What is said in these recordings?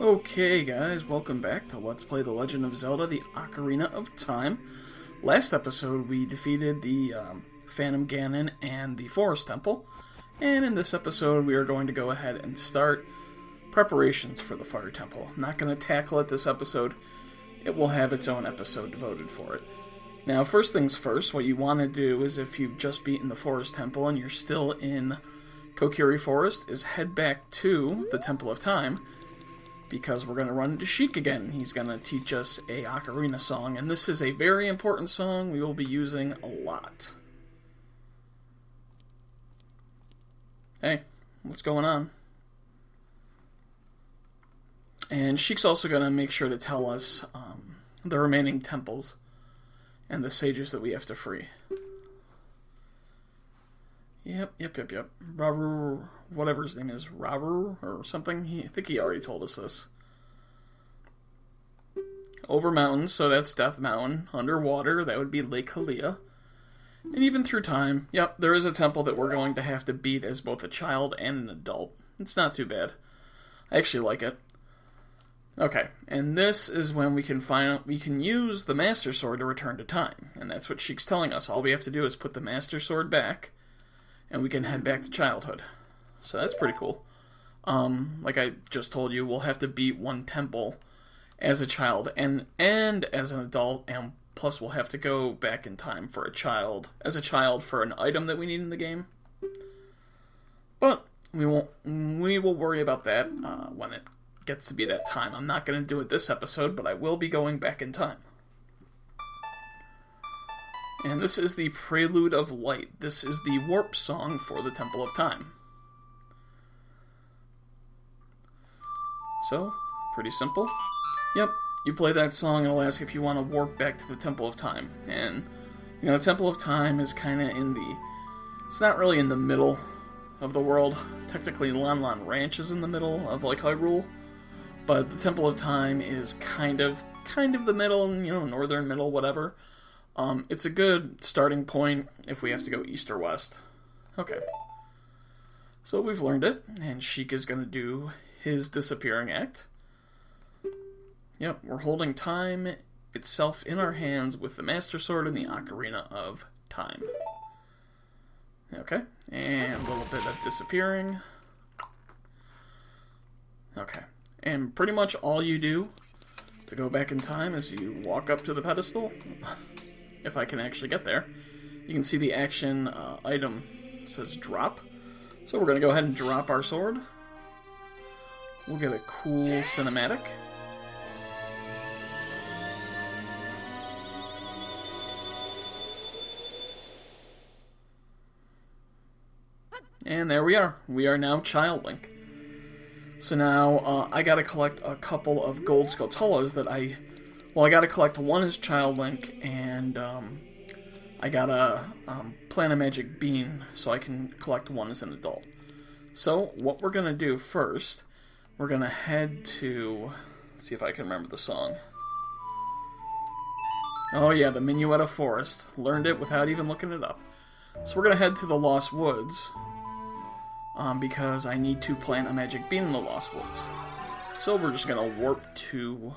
Okay guys, welcome back to Let's Play The Legend of Zelda, the Ocarina of Time. Last episode we defeated the Phantom Ganon and the Forest Temple, and in this episode we are going to go ahead and start preparations for the Fire Temple. I'm not going to tackle it this episode, it will have its own episode devoted for it. Now first things first, what you want to do is if you've just beaten the Forest Temple and you're still in Kokiri Forest, is head back to the Temple of Time, because we're going to run into Sheik again. He's going to teach us a Ocarina song, and this is a very important song we will be using a lot. Hey, what's going on? And Sheik's also going to make sure to tell us the remaining temples and the sages that we have to free. Yep. Raru, whatever his name is, Raru or something. I think he already told us this. Over mountains, so that's Death Mountain. Underwater, that would be Lake Hylia. And even through time, yep, there is a temple that we're going to have to beat as both a child and an adult. It's not too bad. I actually like it. Okay, and this is when we can use the Master Sword to return to time. And that's what Sheik's telling us. All we have to do is put the Master Sword back, and we can head back to childhood. So that's pretty cool. Like I just told you, we'll have to beat one temple as a child and as an adult, and plus we'll have to go back in time for as a child for an item that we need in the game. But we will worry about that when it gets to be that time. I'm not going to do it this episode, but I will be going back in time. And this is the Prelude of Light. This is the warp song for the Temple of Time. So, pretty simple. Yep, you play that song and it'll ask if you want to warp back to the Temple of Time. And, the Temple of Time is kind of it's not really in the middle of the world. Technically, Lon Lon Ranch is in the middle of, Hyrule. But the Temple of Time is kind of the middle, northern middle, whatever. It's a good starting point if we have to go east or west. Okay. So we've learned it, and Sheik is going to do his disappearing act. Yep, we're holding time itself in our hands with the Master Sword and the Ocarina of Time. Okay, and a little bit of disappearing. Okay, and pretty much all you do to go back in time is you walk up to the pedestal. If I can actually get there. You can see the action item says drop. So we're going to go ahead and drop our sword. We'll get a cool cinematic. And there we are. We are now Child Link. So now I got to collect a couple of Gold Skulltulas that I gotta collect one as Child Link, and I gotta plant a magic bean so I can collect one as an adult. So, what we're gonna do first, we're gonna head to... Let's see if I can remember the song. Oh yeah, the Minuetta Forest. Learned it without even looking it up. So we're gonna head to the Lost Woods, because I need to plant a magic bean in the Lost Woods. So we're just gonna warp to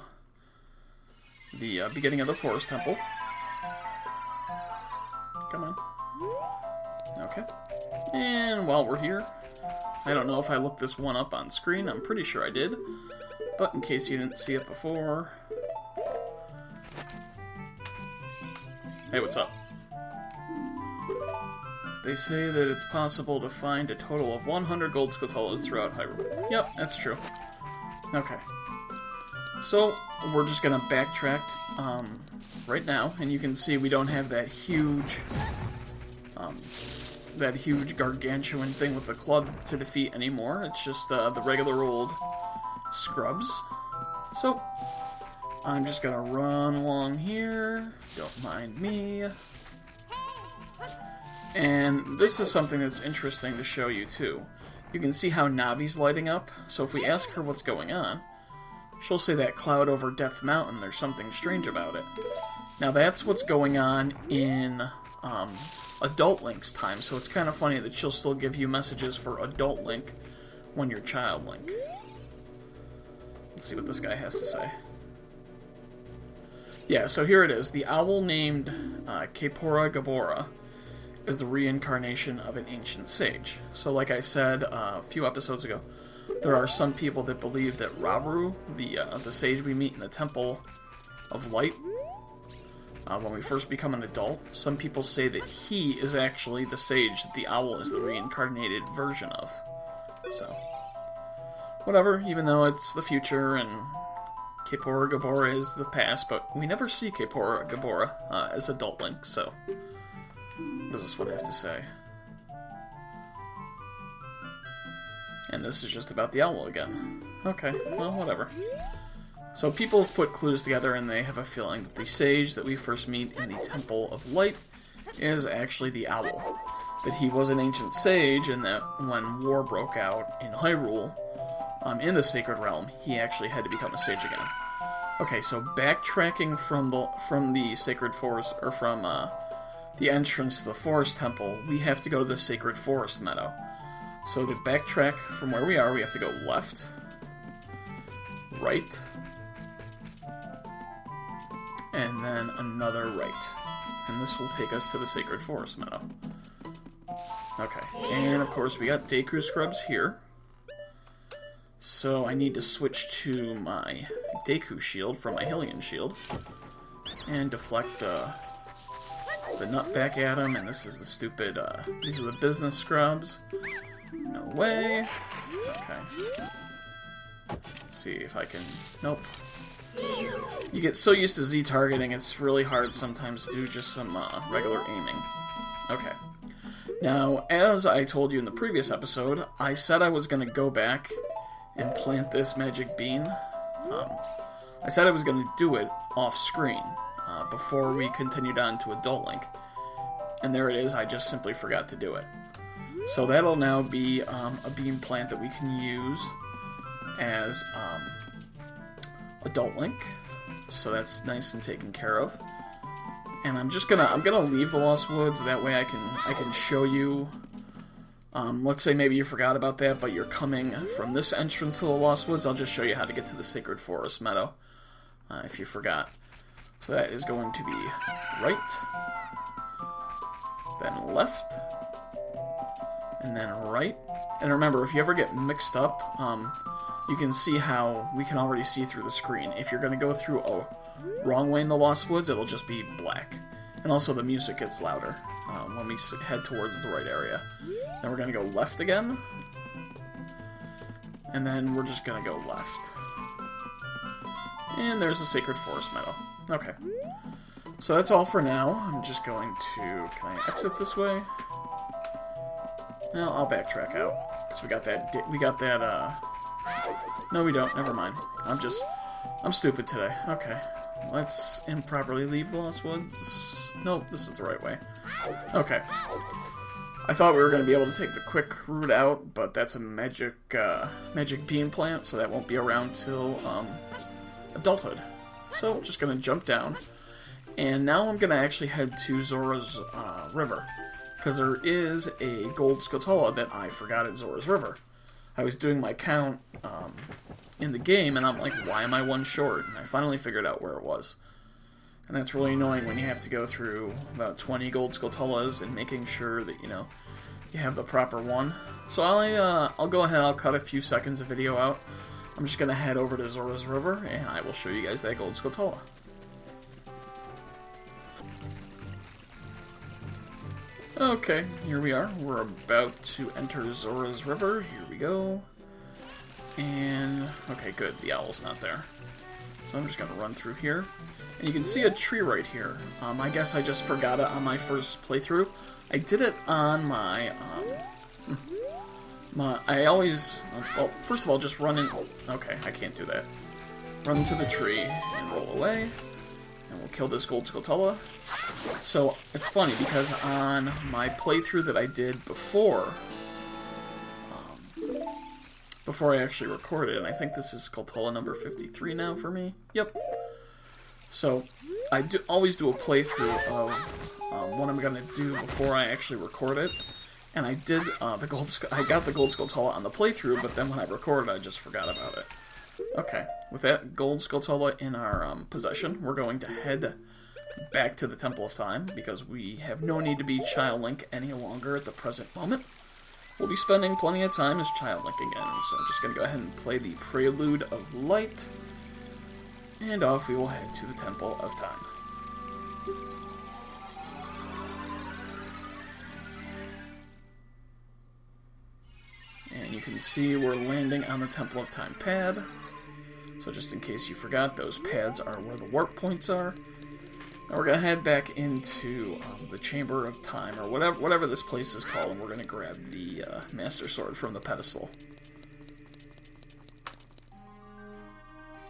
the beginning of the Forest Temple. Come on. Okay. And while we're here, I don't know if I looked this one up on screen. I'm pretty sure I did. But in case you didn't see it before... Hey, what's up? They say that it's possible to find a total of 100 Gold Skulltulas throughout Hyrule. Yep, that's true. Okay. So, we're just going to backtrack right now, and you can see we don't have that huge gargantuan thing with the club to defeat anymore. It's just the regular old scrubs. So, I'm just going to run along here. Don't mind me. And this is something that's interesting to show you, too. You can see how Navi's lighting up, so if we ask her what's going on, she'll say that cloud over Death Mountain, there's something strange about it. Now that's what's going on in Adult Link's time, so it's kind of funny that she'll still give you messages for Adult Link when you're Child Link. Let's see what this guy has to say. Yeah, so here it is. The owl named Kapora Gabora is the reincarnation of an ancient sage. So like I said a few episodes ago, there are some people that believe that Rabru, the sage we meet in the Temple of Light, when we first become an adult, some people say that he is actually the sage that the owl is the reincarnated version of. So, whatever, even though it's the future and Kapora Gabora is the past, but we never see Kapora Gabora as adult Link, so what does this one have to say? And this is just about the owl again. Okay, well, whatever. So people have put clues together and they have a feeling that the sage that we first meet in the Temple of Light is actually the owl. That he was an ancient sage and that when war broke out in Hyrule, in the Sacred Realm, he actually had to become a sage again. Okay, so backtracking from the Sacred Forest, or from the entrance to the Forest Temple, we have to go to the Sacred Forest Meadow. So to backtrack from where we are, we have to go left, right, and then another right. And this will take us to the Sacred Forest Meadow. Okay, and of course we got Deku Scrubs here. So I need to switch to my Deku Shield from my Hylian Shield. And deflect the nut back at him, and this is the stupid, these are the business scrubs. No way. Okay. Let's see if I can, nope. You get so used to Z targeting, it's really hard sometimes to do just some regular aiming. Okay. Now, as I told you in the previous episode, I said I was going to go back and plant this magic bean. I said I was going to do it off screen before we continued on to Adult Link. And there it is, I just simply forgot to do it. So that'll now be a bean plant that we can use as Adult Link. So that's nice and taken care of. And I'm gonna leave the Lost Woods, that way I can show you. Let's say maybe you forgot about that, but you're coming from this entrance to the Lost Woods. I'll just show you how to get to the Sacred Forest Meadow, if you forgot. So that is going to be right, then left, and then right. And remember, if you ever get mixed up, you can see how we can already see through the screen. If you're going to go through a wrong way in the Lost Woods, it'll just be black. And also the music gets louder when we head towards the right area. Then we're going to go left again. And then we're just going to go left. And there's the Sacred Forest Meadow. Okay. So that's all for now. I'm just going to... Can I exit this way? Well, I'll backtrack out. Because we got that... No, we don't. Never mind. I'm stupid today. Okay. Let's improperly leave the Lost Woods. Nope, this is the right way. Okay. I thought we were going to be able to take the quick route out, but that's a magic bean plant, so that won't be around till adulthood. So, just going to jump down. And now I'm going to actually head to Zora's River. Because there is a Gold Skulltula that I forgot at Zora's River. I was doing my count in the game, and I'm like, why am I one short? And I finally figured out where it was. And that's really annoying when you have to go through about 20 Gold Skulltulas and making sure that, you have the proper one. So I'll go ahead, I'll cut a few seconds of video out. I'm just going to head over to Zora's River, and I will show you guys that Gold Skulltula. Okay, here we are. We're about to enter Zora's River. Here we go. And, okay, good. The owl's not there. So I'm just going to run through here. And you can see a tree right here. I guess I just forgot it on my first playthrough. I did it on my, I always, well, first of all, just run in, okay, I can't do that. Run into the tree and roll away. And we'll kill this Gold Skulltula. So, it's funny, because on my playthrough that I did before I actually recorded, and I think this is Skulltula number 53 now for me. Yep. So, I always do a playthrough of what I'm going to do before I actually record it. And I did I got the Gold Skulltula on the playthrough, but then when I recorded, I just forgot about it. Okay, with that Gold Skulltula in our possession, we're going to head back to the Temple of Time, because we have no need to be Child Link any longer at the present moment. We'll be spending plenty of time as Child Link again, so I'm just going to go ahead and play the Prelude of Light, and off we will head to the Temple of Time. And you can see we're landing on the Temple of Time pad. So just in case you forgot, those pads are where the warp points are. Now we're going to head back into the Chamber of Time, or whatever this place is called, and we're going to grab the Master Sword from the pedestal.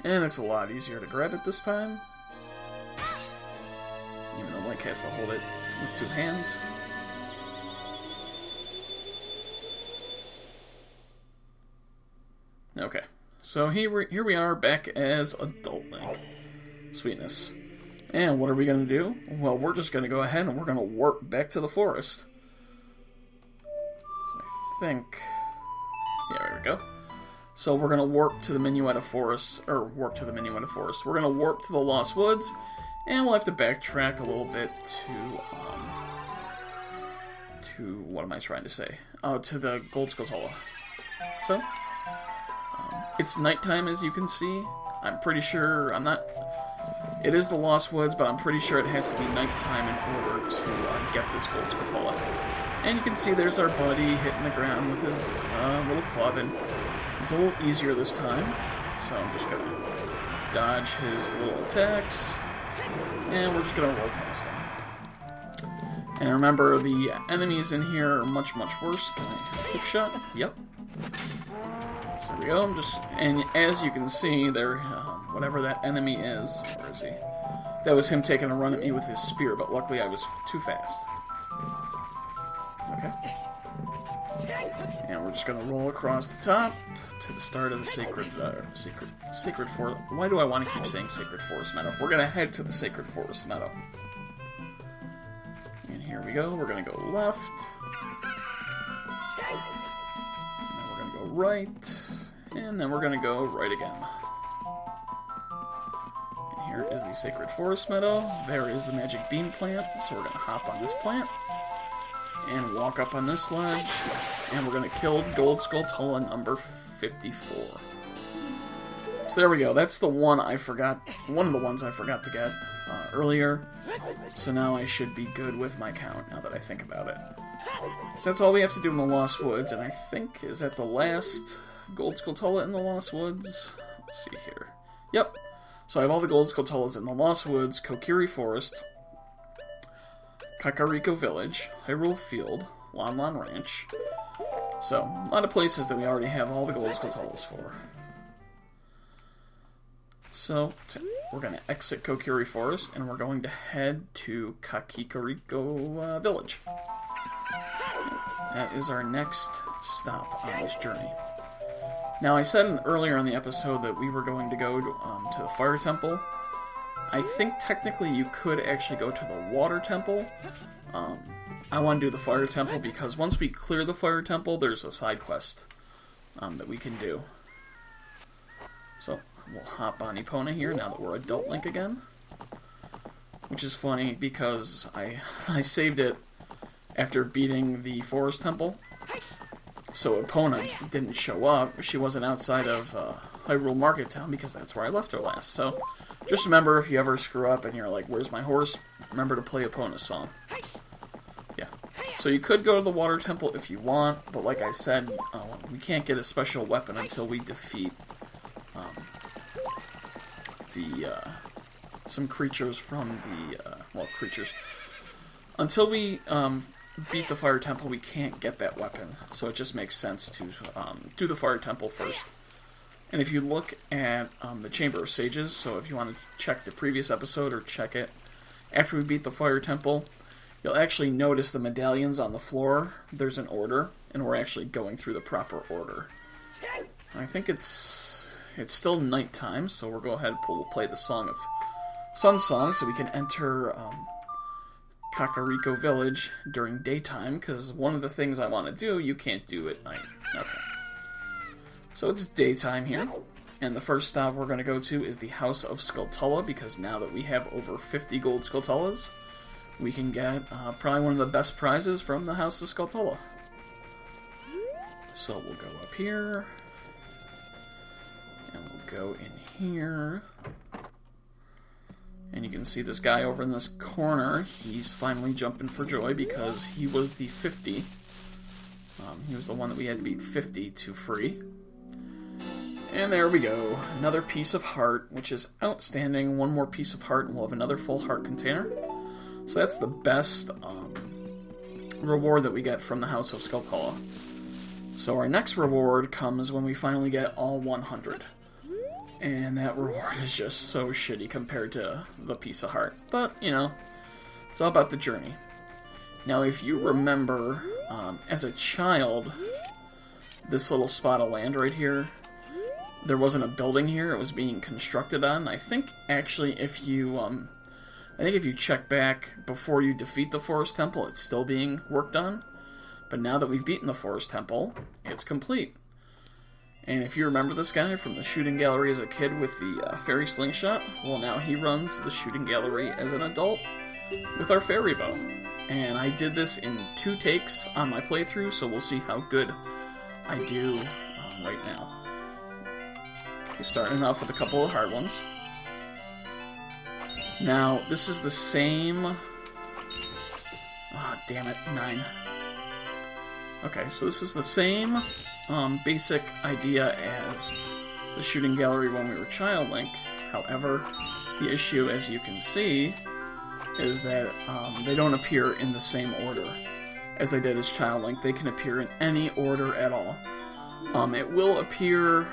And it's a lot easier to grab it this time. Even though Link has to hold it with two hands. Okay, so here we are back as Adult Link. Sweetness. And what are we going to do? Well, we're just going to go ahead and we're going to warp back to the forest. So I think... yeah, there we go. So we're going to warp to the Minuetta Forest, or warp to the Minuetta Forest. We're going to warp to the Lost Woods, and we'll have to backtrack a little bit to what am I trying to say? Oh, to the Gold Skulltula. So... it's nighttime, as you can see. I'm pretty sure, it is the Lost Woods, but I'm pretty sure it has to be nighttime in order to get this Gold Skulltula. And you can see there's our buddy hitting the ground with his little club, and it's a little easier this time. So I'm just going to dodge his little attacks, and we're just going to roll past them. And remember, the enemies in here are much, much worse. Can I hook shot? Yep. So there we go, and as you can see, there, whatever that enemy is, where is he? That was him taking a run at me with his spear, but luckily I was too fast. Okay. And we're just gonna roll across the top to the start of the Sacred Forest. Why do I want to keep saying Sacred Forest Meadow? We're gonna head to the Sacred Forest Meadow. And here we go, we're gonna go left. Right, and then we're going to go right again. And here is the Sacred Forest Meadow. There is the Magic Bean plant, so we're going to hop on this plant and walk up on this ledge, and we're going to kill Gold Skulltula number 54. So there we go. That's the one I forgot. One of the ones I forgot to get earlier. So now I should be good with my count, now that I think about it. So that's all we have to do in the Lost Woods, and I think, is that the last Gold Skulltula in the Lost Woods? Let's see here. Yep. So I have all the Gold Skulltulas in the Lost Woods, Kokiri Forest, Kakariko Village, Hyrule Field, Lon Lon Ranch. So, a lot of places that we already have all the Gold Skulltulas for. So, we're going to exit Kokiri Forest, and we're going to head to Kakariko Village. That is our next stop on this journey. Now, I said earlier in the episode that we were going to go to the Fire Temple. I think technically you could actually go to the Water Temple. I want to do the Fire Temple because once we clear the Fire Temple, there's a side quest that we can do. So, we'll hop on Epona here now that we're Adult Link again. Which is funny because I saved it after beating the Forest Temple. So Epona didn't show up. She wasn't outside of Hyrule Market Town because that's where I left her last. So just remember, if you ever screw up and you're like, where's my horse? Remember to play Epona's song. Yeah. So you could go to the Water Temple if you want, but like I said, we can't get a special weapon until we defeat some creatures from the, creatures. Until we beat the Fire Temple, we can't get that weapon, so it just makes sense to do the Fire Temple first. And if you look at the Chamber of Sages, so if you want to check the previous episode or check it after we beat the Fire Temple, you'll actually notice the medallions on the floor. There's an order, and we're actually going through the proper order. I think it's still nighttime, so we'll go ahead and we'll play the Song of Sun Song so we can enter Kakariko Village during daytime, because one of the things I want to do, you can't do at night. Okay. So it's daytime here, And the first stop we're going to go to is the House of Skulltula, because now that we have over 50 Gold Skulltulas, we can get probably one of the best prizes from the House of Skulltula. So we'll go up here, and we'll go in here. And you can see this guy over in this corner. He's finally jumping for joy because he was the 50. He was the one that we had to beat 50 to free. And there we go. Another piece of heart, which is outstanding. One more piece of heart and we'll have another full heart container. So that's the best reward that we get from the House of Skulltula. So our next reward comes when we finally get all 100. And that reward is just so shitty compared to the piece of heart. But, you know, it's all about the journey. Now, if you remember, as a child, this little spot of land right here, there wasn't a building here. It was being constructed on. I think, actually, if you check back before you defeat the Forest Temple, it's still being worked on. But now that we've beaten the Forest Temple, it's complete. And if you remember this guy from the shooting gallery as a kid with the fairy slingshot, well, now he runs the shooting gallery as an adult with our fairy bow. And I did this in 2 takes on my playthrough, so we'll see how good I do right now. Okay, starting off with a couple of hard ones. Now, this is the same... Ah, damn it, 9. Okay, so this is the same... basic idea as the shooting gallery when we were Child Link. However, the issue, as you can see, is that they don't appear in the same order as they did as Child Link. They can appear in any order at all. It will appear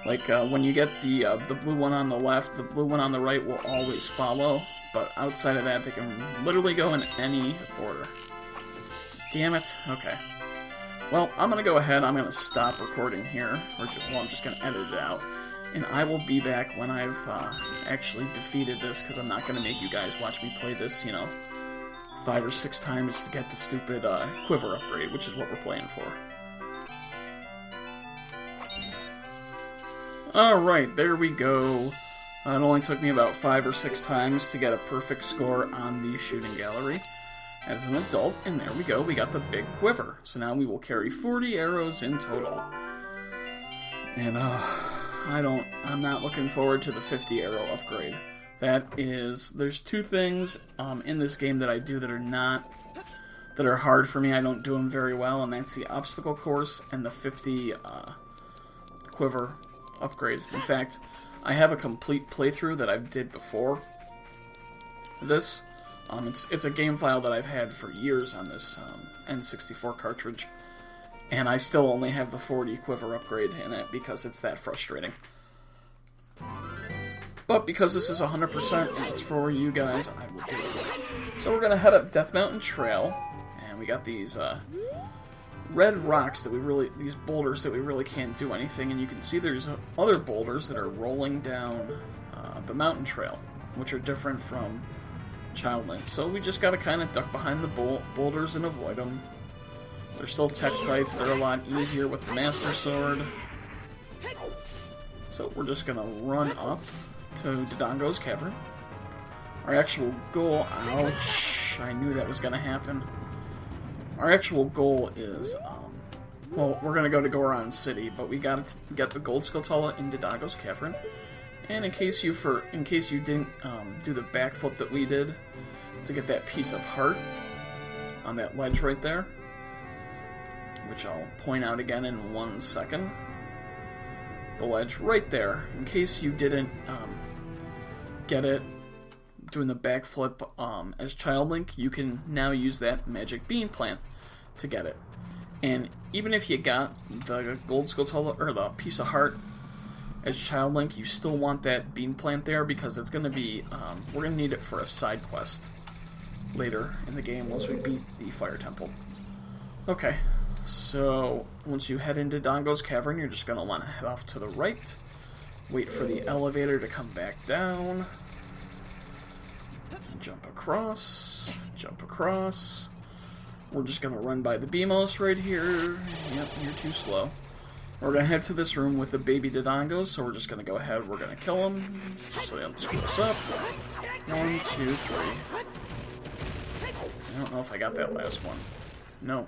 like when you get the blue one on the left, the blue one on the right will always follow. But outside of that, they can literally go in any order. Damn it. Okay. Well, I'm going to go ahead, I'm going to stop recording here, I'm just going to edit it out, and I will be back when I've actually defeated this, because I'm not going to make you guys watch me play this, 5 or 6 times to get the stupid Quiver upgrade, which is what we're playing for. Alright, there we go. It only took me about 5 or 6 times to get a perfect score on the shooting gallery as an adult, and there we go, we got the big quiver. So now we will carry 40 arrows in total. And I'm not looking forward to the 50 arrow upgrade. There's 2 things in this game that I do that are hard for me. I don't do them very well, and that's the obstacle course and the 50 quiver upgrade. In fact, I have a complete playthrough that I did before this. It's a game file that I've had for years on this N64 cartridge, and I still only have the 40 quiver upgrade in it because it's that frustrating. But because this is 100% and it's for you guys, I will do it. So we're going to head up Death Mountain Trail, and we got these red rocks these boulders that we really can't do anything, and you can see there's other boulders that are rolling down the mountain trail, which are different from Child Link. So we just gotta kind of duck behind the boulders and avoid them. They're still Tektites, they're a lot easier with the Master Sword. So we're just gonna run up to Dodongo's Cavern. Our actual goal... Ouch! I knew that was gonna happen. Our actual goal is... well, we're gonna go to Goron City, but we gotta get the Gold Skulltula in Dodongo's Cavern. And in case you didn't do the backflip that we did to get that piece of heart on that ledge right there, which I'll point out again in 1 second. The ledge right there. In case you didn't get it doing the backflip as Child Link, you can now use that magic bean plant to get it. And even if you got the Gold Skulltula or the piece of heart as Child Link, you still want that bean plant there because it's going to be, we're going to need it for a side quest later in the game once we beat the Fire Temple. Okay, so once you head into Dodongo's Cavern, you're just going to want to head off to the right, wait for the elevator to come back down, jump across, We're just going to run by the Beamos right here. Yep, you're too slow. We're going to head to this room with the baby Dodongos, so we're just going to go ahead. We're going to kill them, so they don't screw us up. 1, 2, 3. I don't know if I got that last one. No.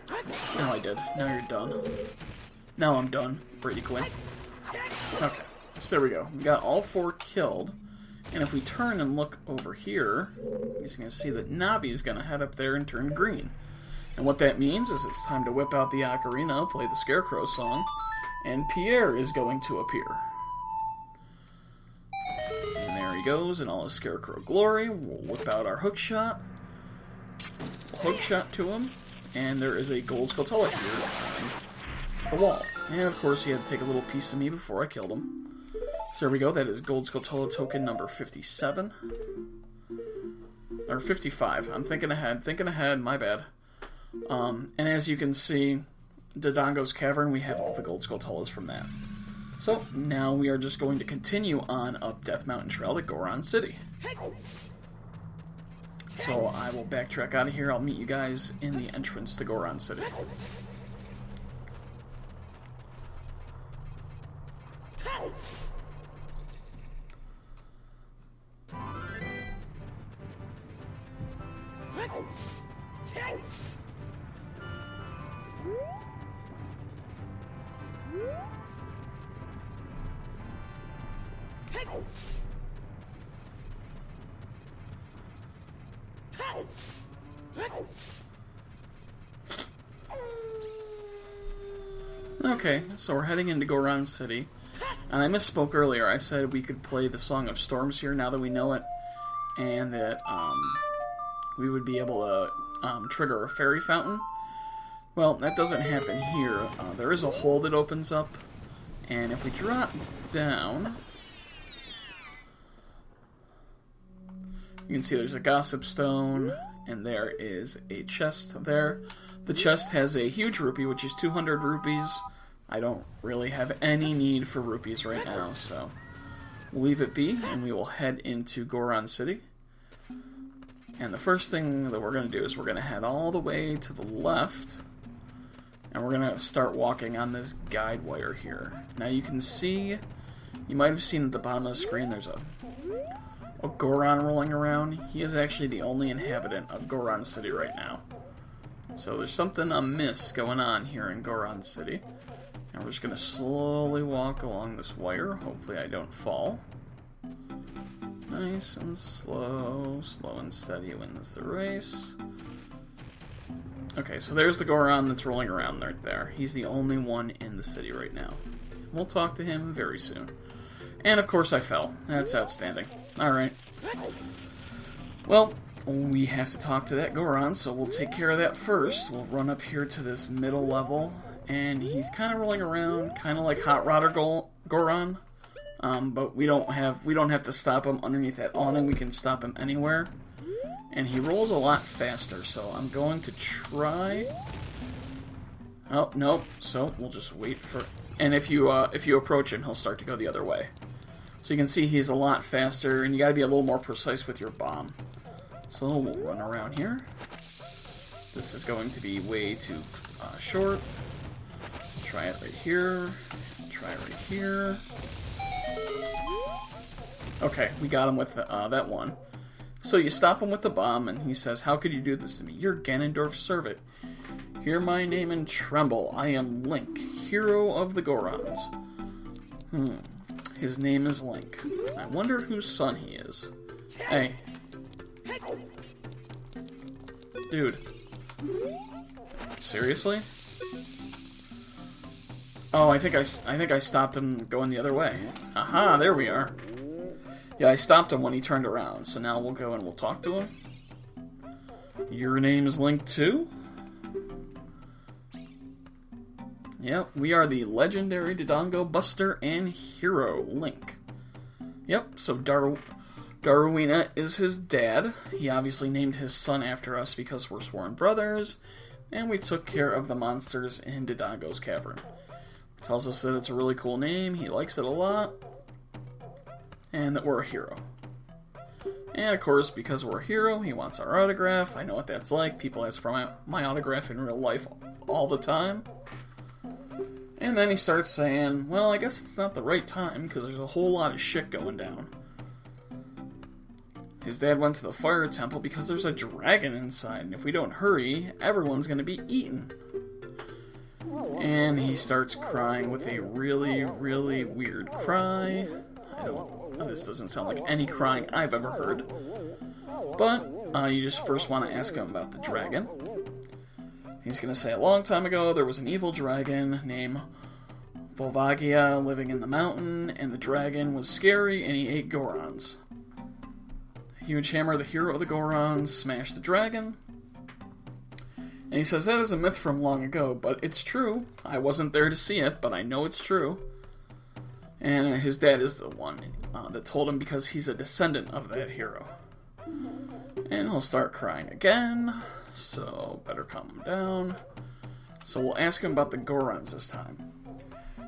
No, I did. Now you're done. Now I'm done. Pretty quick. Okay, so there we go. We got all 4 killed. And if we turn and look over here, you're going to see that Navi's going to head up there and turn green. And what that means is it's time to whip out the ocarina, play the Scarecrow song, and Pierre is going to appear. And there he goes in all his Scarecrow glory. We'll whip out our hook shot. Hook shot to him, and there is a Gold Skulltula here on the wall. And of course he had to take a little piece of me before I killed him. So there we go, that is Gold Skulltula token number 57. Or 55, I'm thinking ahead, my bad. And as you can see, Dodongo's Cavern, we have all the Gold Skulltulas from that. So now we are just going to continue on up Death Mountain Trail to Goron City. So I will backtrack out of here. I'll meet you guys in the entrance to Goron City. Okay, so we're heading into Goron City. And I misspoke earlier. I said we could play the Song of Storms here now that we know it. And that we would be able to trigger a fairy fountain. Well, that doesn't happen here. There is a hole that opens up. And if we drop down, you can see there's a Gossip Stone. And there is a chest there. The chest has a huge rupee, which is 200 rupees. I don't really have any need for rupees right now, so we'll leave it be, and we will head into Goron City. And the first thing that we're going to do is we're going to head all the way to the left, and we're going to start walking on this guide wire here. Now you can see, you might have seen at the bottom of the screen, there's a Goron rolling around. He is actually the only inhabitant of Goron City right now. So there's something amiss going on here in Goron City. And we're just going to slowly walk along this wire. Hopefully I don't fall. Nice and slow. Slow and steady wins the race. Okay, so there's the Goron that's rolling around right there. He's the only one in the city right now. We'll talk to him very soon. And of course I fell. That's outstanding. Alright. Well, we have to talk to that Goron, so we'll take care of that first. We'll run up here to this middle level, and he's kind of rolling around, kind of like Hot Rodder Goron. But we don't have to stop him underneath that awning. We can stop him anywhere, and he rolls a lot faster. So I'm going to try. Oh nope. So we'll just wait for. And if you approach him, he'll start to go the other way. So you can see he's a lot faster, and you got to be a little more precise with your bomb. So we'll run around here. This is going to be way too short. Try it right here. Try it right here. Okay, we got him with that one. So you stop him with the bomb, and he says, "How could you do this to me? You're Ganondorf's servant. Hear my name and tremble. I am Link, hero of the Gorons." His name is Link. I wonder whose son he is. Hey. Dude. Seriously? Oh, I think I stopped him going the other way. Aha, there we are. Yeah, I stopped him when he turned around, so now we'll go and we'll talk to him. Your name's Link too? Yep, we are the legendary Dodongo Buster and hero, Link. Yep, so Darwina is his dad. He obviously named his son after us because we're sworn brothers, and we took care of the monsters in Dodongo's Cavern. Tells us that it's a really cool name, he likes it a lot, and that we're a hero. And of course, because we're a hero, he wants our autograph. I know what that's like. People ask for my autograph in real life all the time. And then he starts saying, well, I guess it's not the right time because there's a whole lot of shit going down. His dad went to the fire temple because there's a dragon inside, and if we don't hurry, everyone's going to be eaten. And he starts crying with a really, really weird cry. This doesn't sound like any crying I've ever heard. But you just first want to ask him about the dragon. He's going to say, a long time ago, there was an evil dragon named Volvagia living in the mountain, and the dragon was scary, and he ate Gorons. Huge Hammer, the hero of the Gorons, smashed the dragon. And he says that is a myth from long ago, but it's true. I wasn't there to see it, but I know it's true. And his dad is the one that told him because he's a descendant of that hero. And he'll start crying again, so better calm him down. So we'll ask him about the Gorons this time.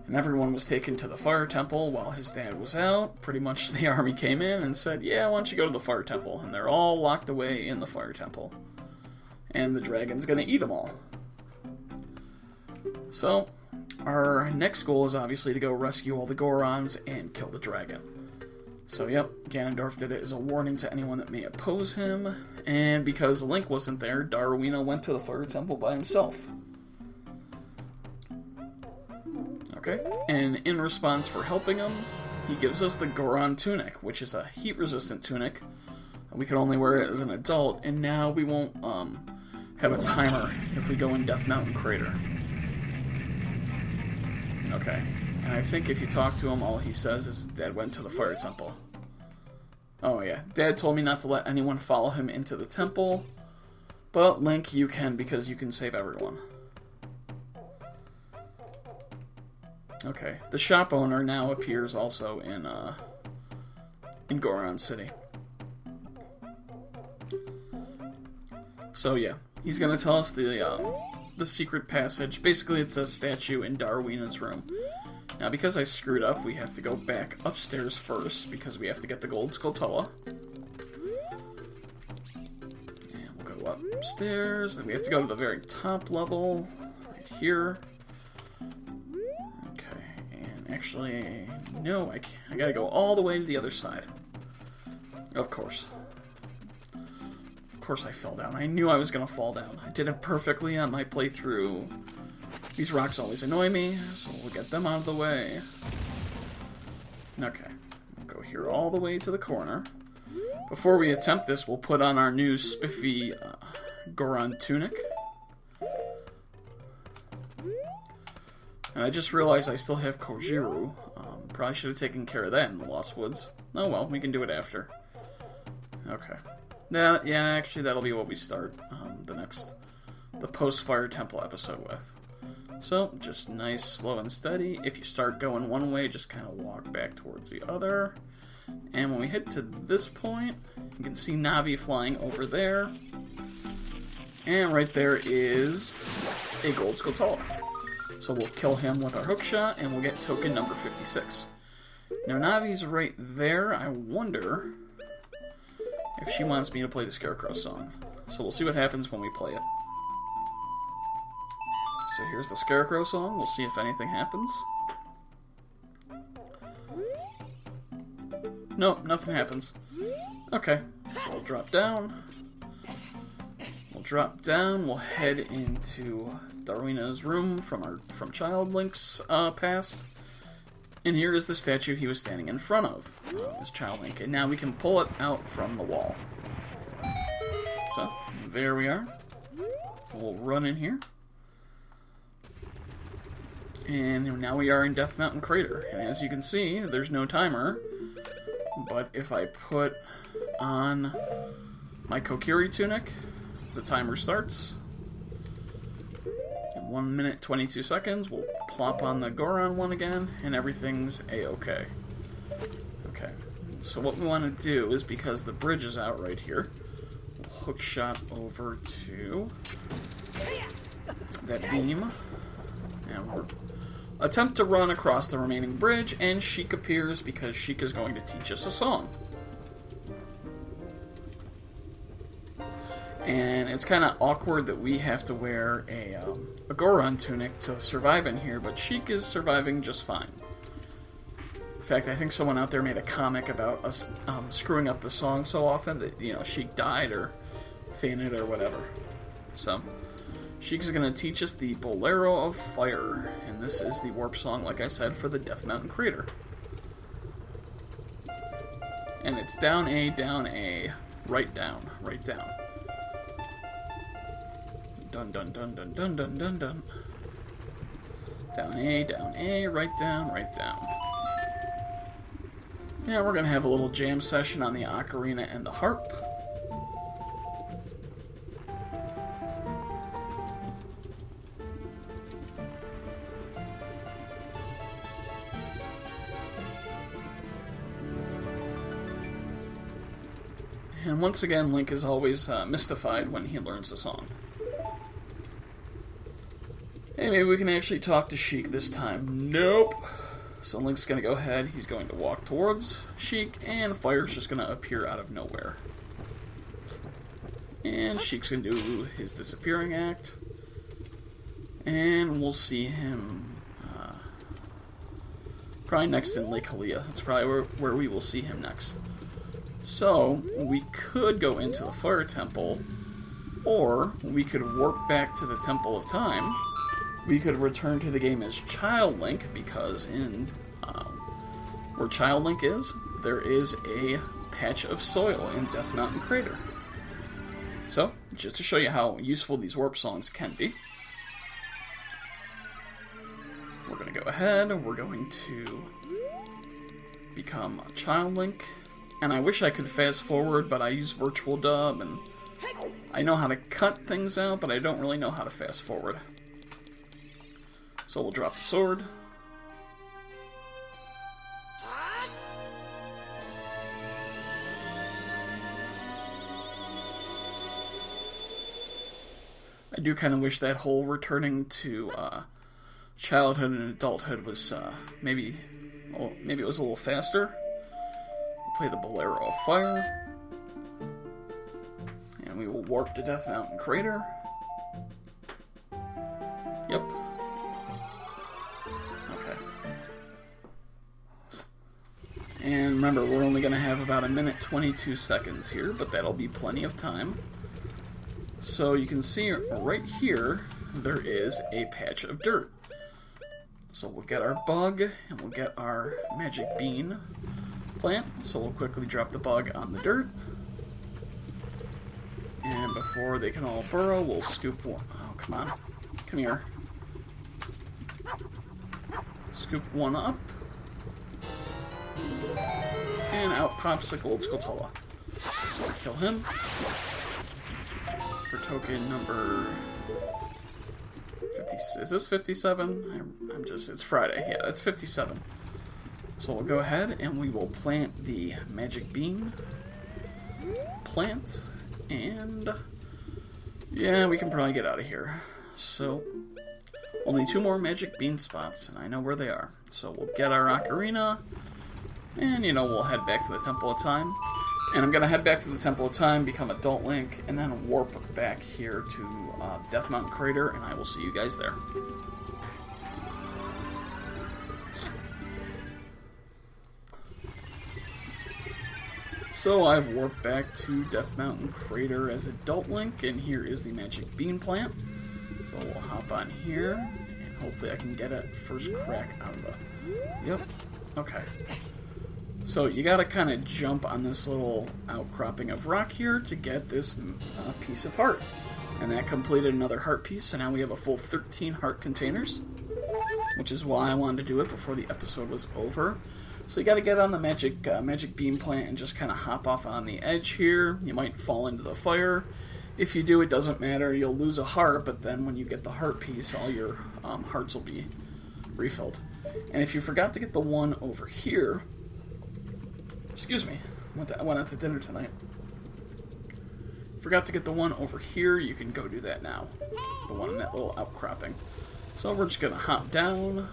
And everyone was taken to the fire temple while his dad was out. Pretty much the army came in and said, yeah, why don't you go to the fire temple? And they're all locked away in the fire temple. And the dragon's going to eat them all. So, our next goal is obviously to go rescue all the Gorons and kill the dragon. So, yep, Ganondorf did it as a warning to anyone that may oppose him. And because Link wasn't there, Darwina went to the fire temple by himself. Okay, and in response for helping him, he gives us the Goron tunic, which is a heat-resistant tunic. We could only wear it as an adult, and now we won't have a timer if we go in Death Mountain Crater. Okay, and I think if you talk to him, all he says is Dad went to the fire temple. Oh yeah, Dad told me not to let anyone follow him into the temple, but Link, you can because you can save everyone. Okay, the shop owner now appears also in Goron City. So yeah, he's gonna tell us the secret passage. Basically, it's a statue in Darwina's room. Now, because I screwed up, we have to go back upstairs first because we have to get the Gold Skulltula. And we'll go upstairs, and we have to go to the very top level, right here. Actually, no, I gotta go all the way to the other side. Of course. Of course I fell down. I knew I was gonna fall down. I did it perfectly on my playthrough. These rocks always annoy me, so we'll get them out of the way. Okay, we'll go here all the way to the corner. Before we attempt this, we'll put on our new spiffy Goron tunic. And I just realized I still have Kojiru. Probably should have taken care of that in the Lost Woods. Oh well, we can do it after. Okay. Yeah, actually that'll be what we start the post-Fire Temple episode with. So, just nice, slow and steady. If you start going one way, just kind of walk back towards the other. And when we hit to this point, you can see Navi flying over there. And right there is a Gold Skulltula. So we'll kill him with our hookshot, and we'll get token number 56. Now, Navi's right there. I wonder if she wants me to play the Scarecrow song. So we'll see what happens when we play it. So here's the Scarecrow song. We'll see if anything happens. Nope, nothing happens. Okay, so we'll drop down. We'll head into Darwina's room from Child Link's past. And here is the statue he was standing in front of, as Child Link. And now we can pull it out from the wall. So, there we are. We'll run in here. And now we are in Death Mountain Crater. And as you can see, there's no timer. But if I put on my Kokiri tunic, the timer starts. In 1 minute, 22 seconds, we'll plop on the Goron one again, and everything's a-okay. Okay, so what we want to do is, because the bridge is out right here, we'll hook shot over to that beam, and we'll attempt to run across the remaining bridge, and Sheik appears because Sheik is going to teach us a song. And it's kind of awkward that we have to wear a Goron tunic to survive in here, but Sheik is surviving just fine. In fact, I think someone out there made a comic about us screwing up the song so often that, Sheik died or fainted or whatever. So, Sheik is going to teach us the Bolero of Fire, and this is the warp song, like I said, for the Death Mountain Crater. And it's down A, right down, right down. Dun dun dun dun dun dun dun dun. Down A, right down, right down. Yeah, we're gonna have a little jam session on the ocarina and the harp. And once again, Link is always mystified when he learns the song. Hey, maybe we can actually talk to Sheik this time. Nope. So Link's going to go ahead. He's going to walk towards Sheik, and Fire's just going to appear out of nowhere. And Sheik's going to do his disappearing act. And we'll see him probably next in Lake Hylia. That's probably where we will see him next. So, we could go into the Fire Temple, or we could warp back to the Temple of Time. We could return to the game as Child Link, because in where Child Link is, there is a patch of soil in Death Mountain Crater. So, just to show you how useful these warp songs can be, we're going to go ahead, we're going to become a Child Link, and I wish I could fast forward, but I use Virtual Dub, and I know how to cut things out, but I don't really know how to fast forward. So we'll drop the sword. I do kind of wish that whole returning to childhood and adulthood was maybe it was a little faster. Play the Bolero of Fire. And we will warp to Death Mountain Crater. Yep. Okay. And remember, we're only going to have about 1:22 seconds here, but that'll be plenty of time. So you can see right here, there is a patch of dirt. So we'll get our bug, and we'll get our magic bean plant. So we'll quickly drop the bug on the dirt. And before they can all burrow, we'll scoop one. Oh, come on. Come here. Scoop one up. And out pops the Gold Skulltula. So we'll kill him. For token number 50. Is this 57? It's Friday. Yeah, that's 57. So we'll go ahead and we will plant the magic bean. Plant. And yeah, we can probably get out of here. So only 2 more magic bean spots, and I know where they are. So we'll get our ocarina, and we'll head back to the Temple of Time. And I'm gonna head back to the Temple of Time, become Adult Link, and then warp back here to Death Mountain Crater, and I will see you guys there. So I've warped back to Death Mountain Crater as Adult Link, and here is the magic bean plant. So we'll hop on here, and hopefully I can get it first crack out of the... Yep. Okay. So you gotta kind of jump on this little outcropping of rock here to get this piece of heart. And that completed another heart piece, so now we have a full 13 heart containers, which is why I wanted to do it before the episode was over. So you gotta get on the magic bean plant and just kind of hop off on the edge here. You might fall into the fire. If you do, it doesn't matter. You'll lose a heart, but then when you get the heart piece, all your hearts will be refilled. And if you forgot to get the one over here... Excuse me, I went out to dinner tonight. Forgot to get the one over here, you can go do that now. The one in that little outcropping. So we're just gonna hop down.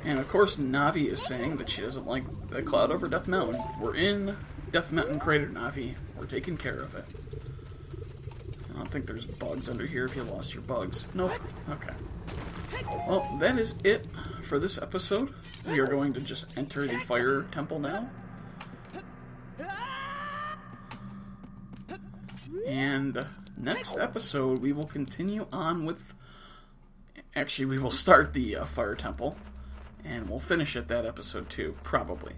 And of course, Navi is saying that she doesn't like the cloud over Death Mountain. We're in Death Mountain Crater, Navi. We're taking care of it. I don't think there's bugs under here if you lost your bugs. Nope. Okay. Well, that is it for this episode. We are going to just enter the fire temple now. And next episode, we will continue on with... Actually, we will start the fire temple. And we'll finish it that episode too, probably.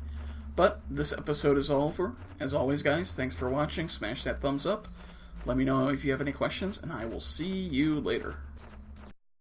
But this episode is over. As always, guys, thanks for watching. Smash that thumbs up. Let me know if you have any questions, and I will see you later.